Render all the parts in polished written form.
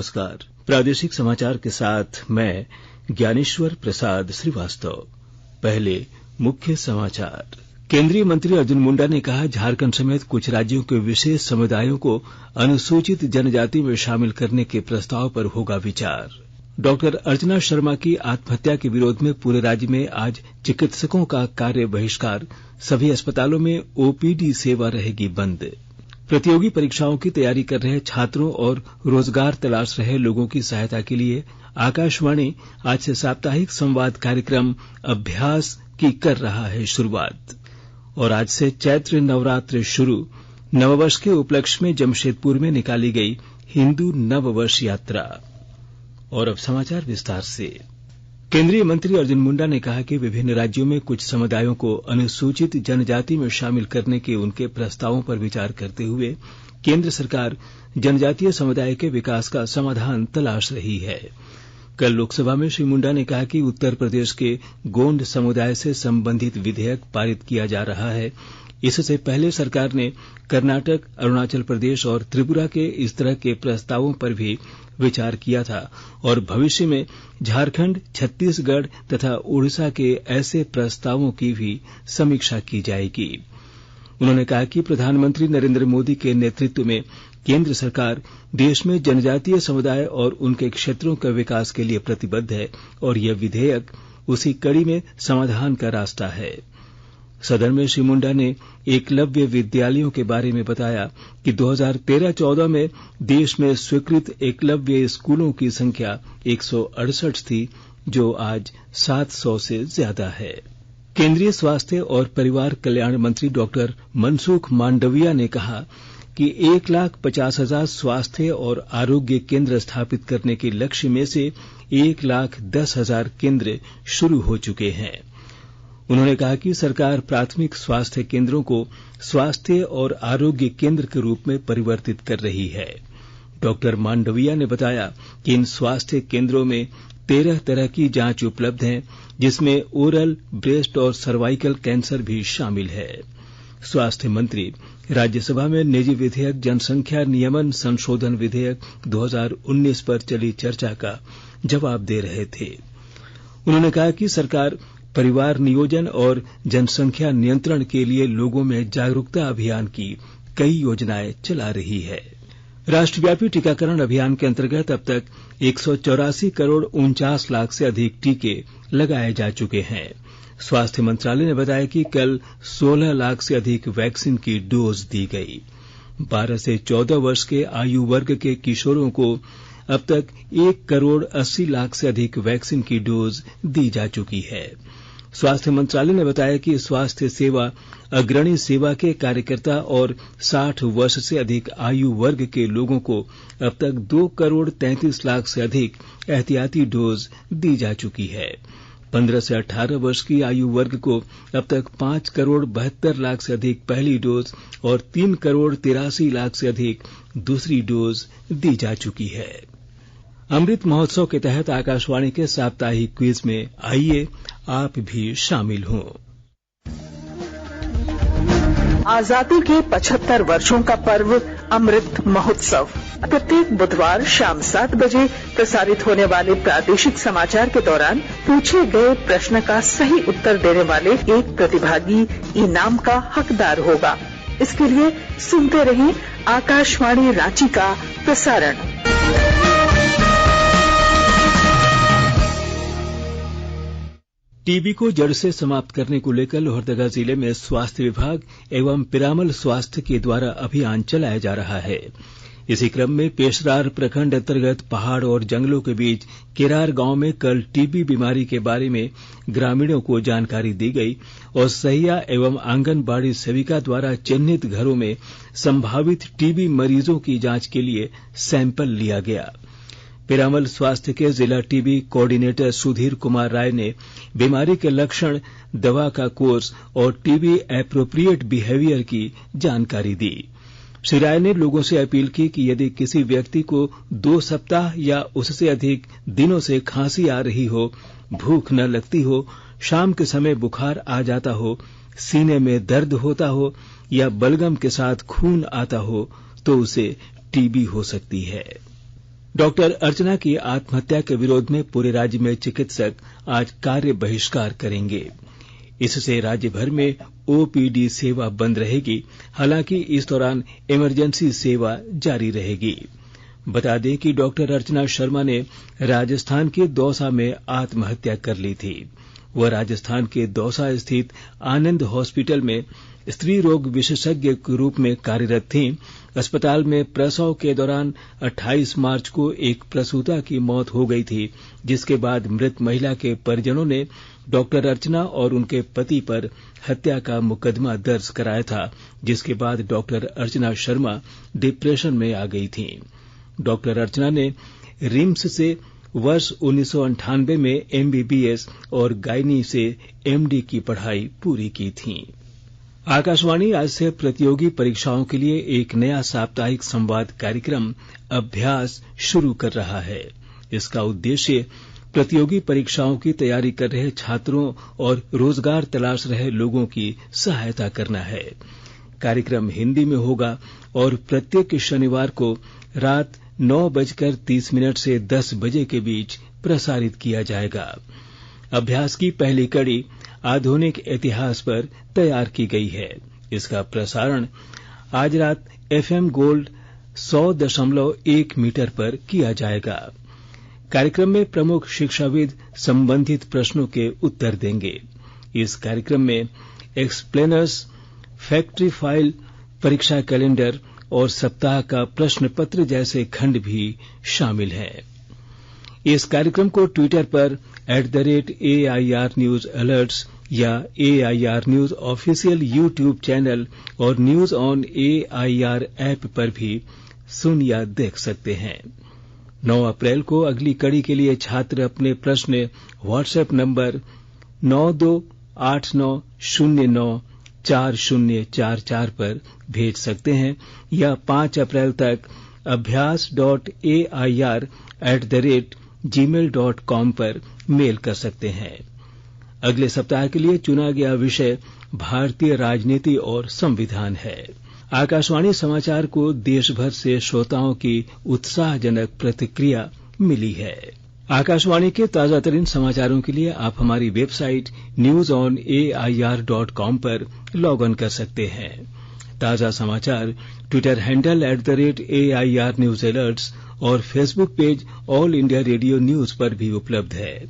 नमस्कार। प्रादेशिक समाचार के साथ मैं ज्ञानेश्वर प्रसाद श्रीवास्तव। पहले मुख्य समाचार। केंद्रीय मंत्री अर्जुन मुंडा ने कहा, झारखंड समेत कुछ राज्यों के विशेष समुदायों को अनुसूचित जनजाति में शामिल करने के प्रस्ताव पर होगा विचार। डॉक्टर अर्चना शर्मा की आत्महत्या के विरोध में पूरे राज्य में आज चिकित्सकों का कार्य बहिष्कार। सभी अस्पतालों में ओपीडी सेवा रहेगी बंद। प्रतियोगी परीक्षाओं की तैयारी कर रहे छात्रों और रोजगार तलाश रहे लोगों की सहायता के लिए आकाशवाणी आज से साप्ताहिक संवाद कार्यक्रम अभ्यास की कर रहा है शुरुआत। और आज से चैत्र नवरात्र शुरू। नववर्ष के उपलक्ष्य में जमशेदपुर में निकाली गई हिंदू नववर्ष यात्रा। और अब समाचार विस्तार से। केंद्रीय मंत्री अर्जुन मुंडा ने कहा कि विभिन्न राज्यों में कुछ समुदायों को अनुसूचित जनजाति में शामिल करने के उनके प्रस्तावों पर विचार करते हुए केंद्र सरकार जनजातीय समुदाय के विकास का समाधान तलाश रही है। कल लोकसभा में श्री मुंडा ने कहा कि उत्तर प्रदेश के गोंड समुदाय से संबंधित विधेयक पारित किया जा रहा है। इससे पहले सरकार ने कर्नाटक, अरुणाचल प्रदेश और त्रिपुरा के इस तरह के प्रस्तावों पर भी विचार किया था और भविष्य में झारखंड, छत्तीसगढ़ तथा ओडिशा के ऐसे प्रस्तावों की भी समीक्षा की जाएगी। उन्होंने कहा कि प्रधानमंत्री नरेंद्र मोदी के नेतृत्व में केंद्र सरकार देश में जनजातीय समुदाय और उनके क्षेत्रों के विकास के लिए प्रतिबद्ध है और यह विधेयक उसी कड़ी में समाधान का रास्ता है। सदन में श्री मुंडा ने एकलव्य विद्यालयों के बारे में बताया कि 2013-14 में देश में स्वीकृत एकलव्य स्कूलों की संख्या 168 थी, जो आज 700 से ज्यादा है। केंद्रीय स्वास्थ्य और परिवार कल्याण मंत्री डॉक्टर मनसुख मांडविया ने कहा कि 1,50,000 स्वास्थ्य और आरोग्य केंद्र स्थापित करने के लक्ष्य में से 1,10,000 केंद्र शुरू हो चुके हैं। उन्होंने कहा कि सरकार प्राथमिक स्वास्थ्य केंद्रों को स्वास्थ्य और आरोग्य केंद्र के रूप में परिवर्तित कर रही है। डॉक्टर मांडविया ने बताया कि इन स्वास्थ्य केंद्रों में 13 तरह की जांच उपलब्ध है, जिसमें ओरल, ब्रेस्ट और सर्वाइकल कैंसर भी शामिल है। स्वास्थ्य मंत्री राज्यसभा में निजी विधेयक जनसंख्या नियमन संशोधन विधेयक 2019 पर चली चर्चा का जवाब दे रहे थे। उन्होंने कहा कि सरकार परिवार नियोजन और जनसंख्या नियंत्रण के लिए लोगों में जागरूकता अभियान की कई योजनाएं चला रही है। राष्ट्रव्यापी टीकाकरण अभियान के अंतर्गत अब तक 184 करोड़ 49 लाख से अधिक टीके लगाए जा चुके हैं। स्वास्थ्य मंत्रालय ने बताया कि कल 16 लाख से अधिक वैक्सीन की डोज दी गई। 12 से 14 वर्ष के आयु वर्ग के किशोरों को अब तक 1 करोड़ 80 लाख से अधिक वैक्सीन की डोज दी जा चुकी है। स्वास्थ्य मंत्रालय ने बताया कि स्वास्थ्य सेवा अग्रणी सेवा के कार्यकर्ता और 60 वर्ष से अधिक आयु वर्ग के लोगों को अब तक 2 करोड़ 33 लाख से अधिक एहतियाती डोज दी जा चुकी है। 15 से 18 वर्ष की आयु वर्ग को अब तक 5 करोड़ 72 लाख से अधिक पहली डोज और 3 करोड़ 83 लाख से अधिक दूसरी डोज दी जा चुकी है। अमृत महोत्सव के तहत आकाशवाणी के साप्ताहिक क्विज में आइए आप भी शामिल हों। आजादी के 75 वर्षों का पर्व अमृत महोत्सव प्रत्येक बुधवार शाम 7 बजे प्रसारित होने वाले प्रादेशिक समाचार के दौरान पूछे गए प्रश्न का सही उत्तर देने वाले एक प्रतिभागी इनाम का हकदार होगा। इसके लिए सुनते रहें आकाशवाणी रांची का प्रसारण। टीबी को जड़ से समाप्त करने को लेकर लोहरदगा जिले में स्वास्थ्य विभाग एवं पिरामल स्वास्थ्य के द्वारा अभियान चलाया जा रहा है। इसी क्रम में पेशरार प्रखंड अंतर्गत पहाड़ और जंगलों के बीच केरार गांव में कल टीबी बीमारी के बारे में ग्रामीणों को जानकारी दी गई और सहिया एवं आंगनबाड़ी सेविका द्वारा चिन्हित घरों में संभावित टीबी मरीजों की जांच के लिए सैंपल लिया गया। पिरामल स्वास्थ्य के जिला टीबी कोऑर्डिनेटर सुधीर कुमार राय ने बीमारी के लक्षण, दवा का कोर्स और टीबी एप्रोप्रिएट बिहेवियर की जानकारी दी। श्री राय ने लोगों से अपील की कि यदि किसी व्यक्ति को 2 सप्ताह या उससे अधिक दिनों से खांसी आ रही हो, भूख न लगती हो, शाम के समय बुखार आ जाता हो, सीने में दर्द होता हो या बलगम के साथ खून आता हो, तो उसे टीबी हो सकती है। डॉक्टर अर्चना की आत्महत्या के विरोध में पूरे राज्य में चिकित्सक आज कार्य बहिष्कार करेंगे। इससे राज्य भर में ओपीडी सेवा बंद रहेगी। हालांकि इस दौरान इमरजेंसी सेवा जारी रहेगी। बता दें कि डॉक्टर अर्चना शर्मा ने राजस्थान के दौसा में आत्महत्या कर ली थी। वह राजस्थान के दौसा स्थित आनंद हॉस्पिटल में स्त्री रोग विशेषज्ञ के रूप में कार्यरत थीं। अस्पताल में प्रसव के दौरान 28 मार्च को एक प्रसूता की मौत हो गई थी, जिसके बाद मृत महिला के परिजनों ने डॉक्टर अर्चना और उनके पति पर हत्या का मुकदमा दर्ज कराया था, जिसके बाद डॉक्टर अर्चना शर्मा डिप्रेशन में आ गई थीं। डॉक्टर अर्चना ने रिम्स से वर्ष 1998 में एमबीबीएस और गायनी से एमडी की पढ़ाई पूरी की थी। आकाशवाणी आज से प्रतियोगी परीक्षाओं के लिए एक नया साप्ताहिक संवाद कार्यक्रम अभ्यास शुरू कर रहा है। इसका उद्देश्य प्रतियोगी परीक्षाओं की तैयारी कर रहे छात्रों और रोजगार तलाश रहे लोगों की सहायता करना है। कार्यक्रम हिंदी में होगा और प्रत्येक शनिवार को रात 9:30 से 10 बजे के बीच प्रसारित किया जाएगा। अभ्यास की पहली कड़ी आधुनिक इतिहास पर तैयार की गई है। इसका प्रसारण आज रात एफएम गोल्ड 100.1 मीटर पर किया जाएगा। कार्यक्रम में प्रमुख शिक्षाविद संबंधित प्रश्नों के उत्तर देंगे। इस कार्यक्रम में एक्सप्लेनर्स, फैक्ट्री फाइल, परीक्षा कैलेंडर और सप्ताह का प्रश्न पत्र जैसे खंड भी शामिल हैं। इस कार्यक्रम को ट्विटर पर @AIR News Alerts या AIR News official YouTube channel और न्यूज ऑन AIR ऐप पर भी सुन या देख सकते हैं। 9 अप्रैल को अगली कड़ी के लिए छात्र अपने प्रश्न व्हाट्सएप नंबर 9289094044 पर भेज सकते हैं या 5 अप्रैल तक abhyas.air@gmail.com पर मेल कर सकते हैं। अगले सप्ताह के लिए चुना गया विषय भारतीय राजनीति और संविधान है। आकाशवाणी समाचार को देश भर से श्रोताओं की उत्साहजनक प्रतिक्रिया मिली है। आकाशवाणी के ताजा तरीन समाचारों के लिए आप हमारी वेबसाइट newsonair.com पर लॉग इन कर सकते हैं। ताजा समाचार Twitter handle @AIR News Alerts और Facebook page all India radio news पर भी उपलब्ध है।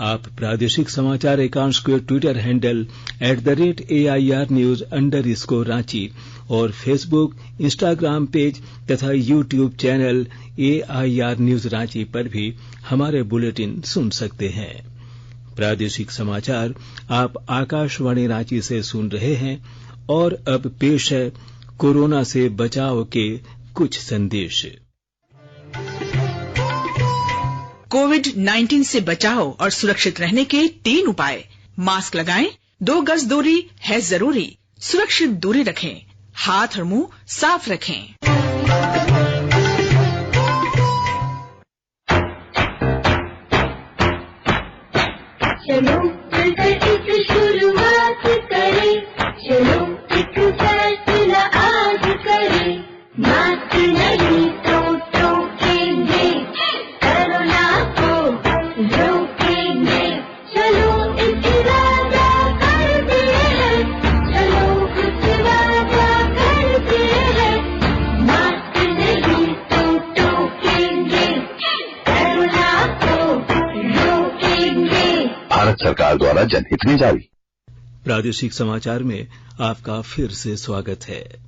आप प्रादेशिक समाचार एकांश के ट्विटर हैंडल @AIR News_रांची और फेसबुक, इंस्टाग्राम पेज तथा YouTube channel AIR News Ranchi पर भी हमारे बुलेटिन सुन सकते हैं। प्रादेशिक समाचार आप आकाशवाणी रांची से सुन रहे हैं और अब पेश है कोरोना से बचाव के कुछ संदेश। कोविड-19 से बचाव और सुरक्षित रहने के 3 उपाय। मास्क लगाएं, 2 गज दूरी है जरूरी, सुरक्षित दूरी रखें, हाथ और मुंह साफ रखें। चलो मिलकर एक शुरुआत करें, चलो एक फैसला आज करें, मास्क नहीं तो टोकेंगे, कोरोना को रोकेंगे, चलो एक इरादा करते हैं, चलो कुछ वादा करते हैं, मास्क नहीं तो टोकेंगे, कोरोना को रोकेंगे। भारत सरकार द्वारा जनहित में जारी। प्रादेशिक समाचार में आपका फिर से स्वागत है।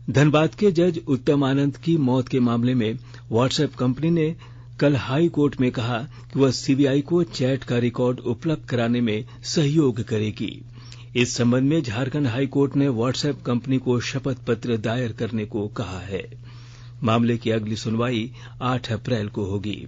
धनबाद के जज उत्तम आनंद की मौत के मामले में व्हाट्सएप कंपनी ने कल हाई कोर्ट में कहा कि वह सीबीआई को चैट का रिकॉर्ड उपलब्ध कराने में सहयोग करेगी। इस संबंध में झारखंड हाई कोर्ट ने व्हाट्सएप कंपनी को शपथ पत्र दायर करने को कहा है। मामले की अगली सुनवाई 8 अप्रैल को होगी।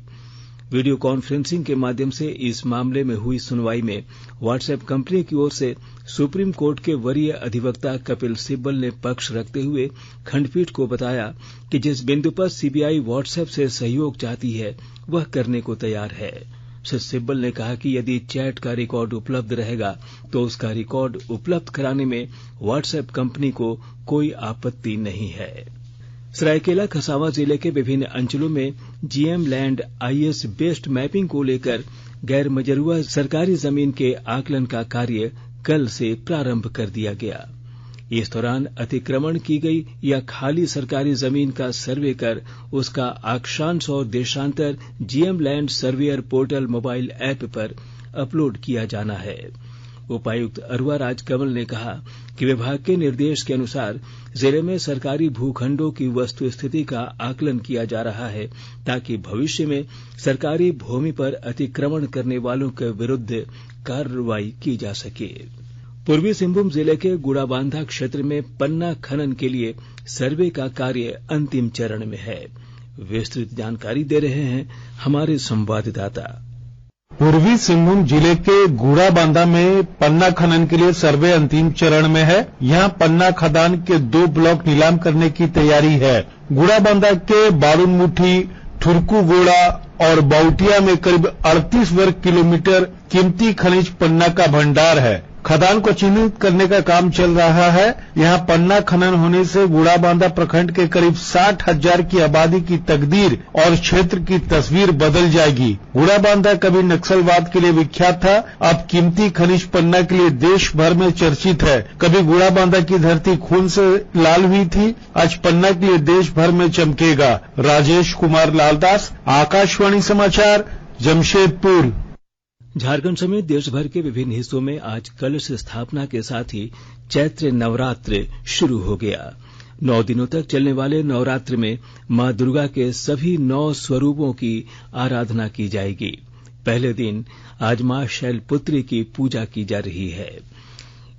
वीडियो कॉन्फ्रेंसिंग के माध्यम से इस मामले में हुई सुनवाई में व्हाट्सएप कंपनी की ओर से सुप्रीम कोर्ट के वरीय अधिवक्ता कपिल सिब्बल ने पक्ष रखते हुए खंडपीठ को बताया कि जिस बिंदु पर सीबीआई व्हाट्सएप से सहयोग चाहती है वह करने को तैयार है। श्री सिब्बल ने कहा कि यदि चैट का रिकॉर्ड उपलब्ध रहेगा तो उसका रिकॉर्ड उपलब्ध कराने में व्हाट्सएप कंपनी को कोई आपत्ति नहीं है। सरायकेला खरसावां जिले के विभिन्न अंचलों में GM land IS based mapping को लेकर गैर मजरूआ सरकारी जमीन के आकलन का कार्य कल से प्रारंभ कर दिया गया। इस दौरान अतिक्रमण की गई या खाली सरकारी जमीन का सर्वे कर उसका अक्षांश और देशांतर GM land surveyor portal mobile app पर अपलोड किया जाना है। उपायुक्त अरवा राजकमल ने कहा कि विभाग के निर्देश के अनुसार जिले में सरकारी भूखंडों की वस्तु स्थिति का आकलन किया जा रहा है ताकि भविष्य में सरकारी भूमि पर अतिक्रमण करने वालों के विरुद्ध कार्रवाई की जा सके। पूर्वी सिंहभूम जिले के गुड़ाबांधा क्षेत्र में पन्ना खनन के लिए सर्वे का कार्य अंतिम चरण में है। विस्तृत जानकारी दे रहे हैं हमारे संवाददाता। पूर्वी सिंहभूम जिले के गुड़ाबांधा में पन्ना खनन के लिए सर्वे अंतिम चरण में है। यहाँ पन्ना खदान के 2 ब्लॉक नीलाम करने की तैयारी है। गुड़ाबांधा के बारूनमुठी, ठुरकुगोड़ा और बाउटिया में करीब 38 वर्ग किलोमीटर कीमती खनिज पन्ना का भंडार है। खदान को चिन्हित करने का काम चल रहा है। यहाँ पन्ना खनन होने से गुड़ाबांधा प्रखंड के करीब 60,000 की आबादी की तकदीर और क्षेत्र की तस्वीर बदल जाएगी। गुड़ाबांधा कभी नक्सलवाद के लिए विख्यात था, अब कीमती खनिज पन्ना के लिए देश भर में चर्चित है। कभी गुड़ाबांधा की धरती खून से लाल हुई थी, आज पन्ना के लिए देश भर में चमकेगा। राजेश कुमार लालदास, आकाशवाणी समाचार, जमशेदपुर। झारखंड समेत देश भर के विभिन्न हिस्सों में आज कलश स्थापना के साथ ही चैत्र नवरात्र शुरू हो गया। 9 दिनों तक चलने वाले नवरात्र में मां दुर्गा के सभी 9 स्वरूपों की आराधना की जाएगी। पहले दिन आज मां शैलपुत्री की पूजा की जा रही है।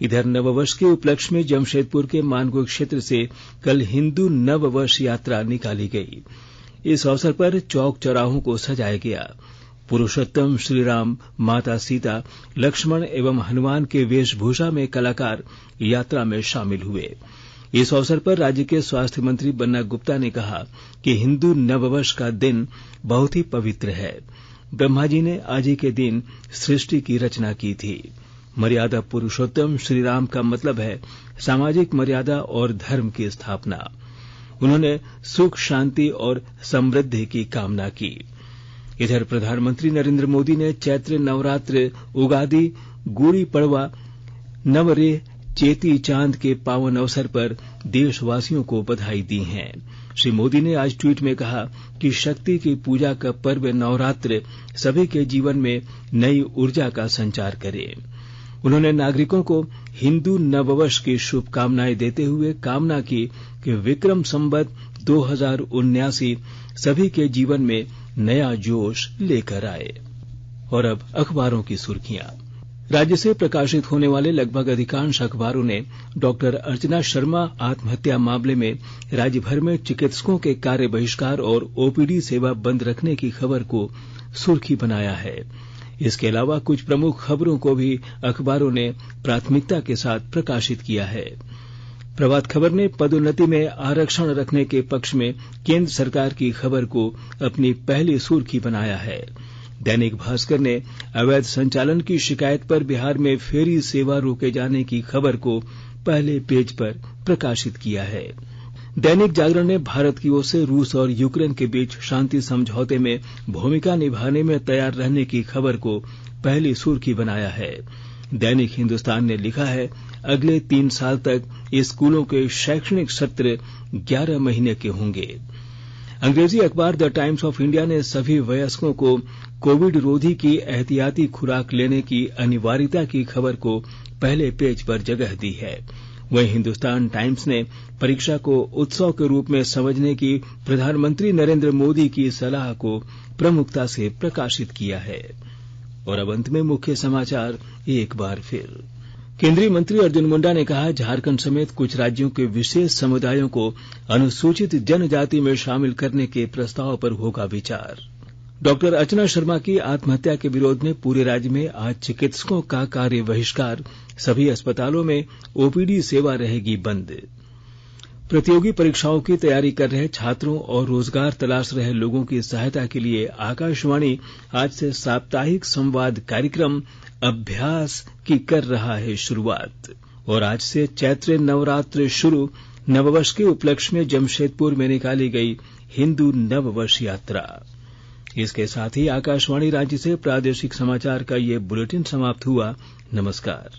इधर नववर्ष के उपलक्ष्य में जमशेदपुर के मानगो क्षेत्र से कल हिंदू नववर्ष यात्रा निकाली गई। इस अवसर पर चौक चौराहों को सजाया गया। पुरुषोत्तम श्रीराम, माता सीता, लक्ष्मण एवं हनुमान के वेशभूषा में कलाकार यात्रा में शामिल हुए। इस अवसर पर राज्य के स्वास्थ्य मंत्री बन्ना गुप्ता ने कहा कि हिंदू नववर्ष का दिन बहुत ही पवित्र है। ब्रह्मा जी ने आज ही के दिन सृष्टि की रचना की थी। मर्यादा पुरुषोत्तम श्रीराम का मतलब है सामाजिक मर्यादा और धर्म की स्थापना। उन्होंने सुख, शांति और समृद्धि की कामना की। इधर प्रधानमंत्री नरेंद्र मोदी ने चैत्र नवरात्र, उगादी, गुड़ी पड़वा, नवरेह, चेती चांद के पावन अवसर पर देशवासियों को बधाई दी है। श्री मोदी ने आज ट्वीट में कहा कि शक्ति की पूजा का पर्व नवरात्र सभी के जीवन में नई ऊर्जा का संचार करे। उन्होंने नागरिकों को हिंदू नववर्ष की शुभकामनाएं देते हुए कामना की कि विक्रम संवत 2079 सभी के जीवन में नया जोश लेकर आए। और अब अखबारों की सुर्खियां। राज्य से प्रकाशित होने वाले लगभग अधिकांश अखबारों ने डॉक्टर अर्चना शर्मा आत्महत्या मामले में राज्य भर में चिकित्सकों के कार्य बहिष्कार और ओपीडी सेवा बंद रखने की खबर को सुर्खी बनाया है। इसके अलावा कुछ प्रमुख खबरों को भी अखबारों ने प्राथमिकता के साथ प्रकाशित किया है। प्रभात खबर ने पदोन्नति में आरक्षण रखने के पक्ष में केंद्र सरकार की खबर को अपनी पहली सुर्खी बनाया है। दैनिक भास्कर ने अवैध संचालन की शिकायत पर बिहार में फेरी सेवा रोके जाने की खबर को पहले पेज पर प्रकाशित किया है। दैनिक जागरण ने भारत की ओर से रूस और यूक्रेन के बीच शांति समझौते में भूमिका निभाने में तैयार रहने की खबर को पहली सुर्खी बनाया है। दैनिक हिंदुस्तान ने लिखा है, अगले 3 साल तक स्कूलों के शैक्षणिक सत्र 11 महीने के होंगे। अंग्रेजी अखबार द टाइम्स ऑफ इंडिया ने सभी वयस्कों को कोविड रोधी की एहतियाती खुराक लेने की अनिवार्यता की खबर को पहले पेज पर जगह दी है। वहीं हिंदुस्तान टाइम्स ने परीक्षा को उत्सव के रूप में समझने की प्रधानमंत्री नरेंद्र मोदी की सलाह को प्रमुखता से प्रकाशित किया है। और अब अंत में मुख्य समाचार एक बार फिर। केंद्रीय मंत्री अर्जुन मुंडा ने कहा, झारखंड समेत कुछ राज्यों के विशेष समुदायों को अनुसूचित जनजाति में शामिल करने के प्रस्ताव पर होगा विचार। डॉक्टर अर्चना शर्मा की आत्महत्या के विरोध में पूरे राज्य में आज चिकित्सकों का कार्य बहिष्कार, सभी अस्पतालों में ओपीडी सेवा रहेगी बंद। प्रतियोगी परीक्षाओं की तैयारी कर रहे छात्रों और रोजगार तलाश रहे लोगों की सहायता के लिए आकाशवाणी आज से साप्ताहिक संवाद कार्यक्रम अभ्यास की कर रहा है शुरुआत। और आज से चैत्र नवरात्र शुरू, नववर्ष के उपलक्ष्य में जमशेदपुर में निकाली गई हिंदू नववर्ष यात्रा। इसके साथ ही आकाशवाणी रांची से प्रादेशिक समाचार का ये बुलेटिन समाप्त हुआ। नमस्कार।